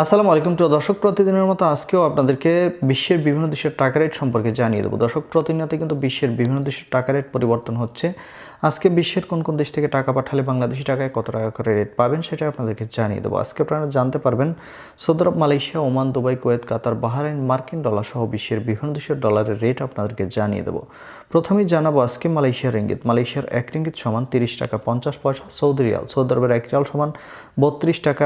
আসসালামু আলাইকুম প্রিয় দর্শক, প্রতিদিনের মতো আজকেও আপনাদেরকে বিশ্বের বিভিন্ন দেশের টাকা রেট সম্পর্কে জানিয়ে দেবো। দর্শক, প্রতিনিয়ত কিন্তু বিশ্বের বিভিন্ন দেশের টাকা রেট পরিবর্তন হচ্ছে। আজকে বিশ্বের কোন কোন দেশ থেকে টাকা পাঠালে বাংলাদেশি টাকায় কত টাকা করে রেট পাবেন সেটা আপনাদেরকে জানিয়ে দেবো। আজকে আপনারা জানতে পারবেন সৌদি আরব, মালয়েশিয়া, ওমান, দুবাই, কুয়েত, কাতার, বাহরাইন, মার্কিন ডলার সহ বিশ্বের বিভিন্ন দেশের ডলারের রেট আপনাদেরকে জানিয়ে দেবো। প্রথমেই জানাবো আজকে মালয়েশিয়ার রিঙ্গিত। মালয়েশিয়ার 1 রিঙ্গিত সমান 30 টাকা 50 পয়সা। সৌদি রিয়াল, সৌদি আরবের 1 রিয়াল সমান 32 টাকা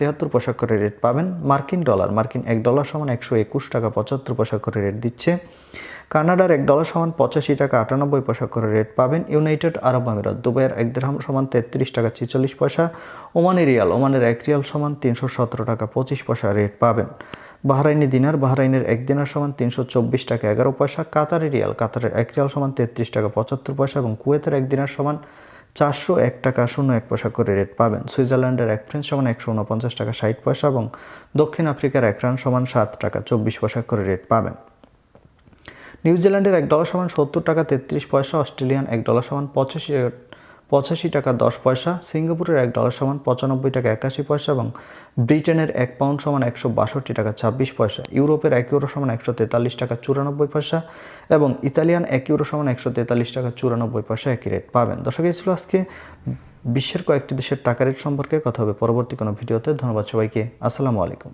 73 পয়সা করে রেট পাবেন। মার্কিন ডলার, মার্কিন $1 সমান 121 টাকা 75 পয়সা করে রেট দিচ্ছে। কানাডার $1 সমান 85 টাকা 98 পয়সা করে রেট পাবেন। ইউনাইটেড আরব আমিরাত, দুবাইয়ের 1 দিরহাম সমান 33 টাকা 46 পয়সা। ওমানি রিয়াল, ওমানের 1 রিয়াল সমান 317 টাকা 25 পয়সা রেট পাবেন। বাহরাইনি দিনার, বাহরাইনের 1 দিনার সমান 324 টাকা 11 পয়সা। কাতারি রিয়াল, কাতারের 1 রিয়াল সমান 33 টাকা 75 পয়সা এবং কুয়েতের 1 দিনার সমান 401 টাকা 01 পয়সা করে রেট পাবেন। সুইজারল্যান্ডের 1 ফ্রেঞ্চ সমান 149 টাকা 60 পয়সা এবং দক্ষিণ আফ্রিকার 1 রান সমান 7 টাকা 24 পয়সা করে রেট পাবেন। নিউজিল্যান্ডের $1 সমান 70 টাকা 33 পয়সা। অস্ট্রেলিয়ান $1 সমান 85 টাকা 10 পয়সা। সিঙ্গাপুরের $1 সমান 95 টাকা 81 পয়সা এবং ব্রিটেনের 1 পাউন্ড সমান 162 টাকা 26 পয়সা। ইউরোপের 1 ইউরো সমান 143 টাকা 94 পয়সা এবং ইতালিয়ান 1 ইউরো সমান 143 টাকা 94 পয়সা একই রেট পাবেন। দর্শক, এই ছিল আজকে বিশ্বের কয়েকটি দেশের টাকা রেট সম্পর্কে। কথা হবে পরবর্তী কোনো ভিডিওতে। ধন্যবাদ সবাইকে। আসসালামু আলাইকুম।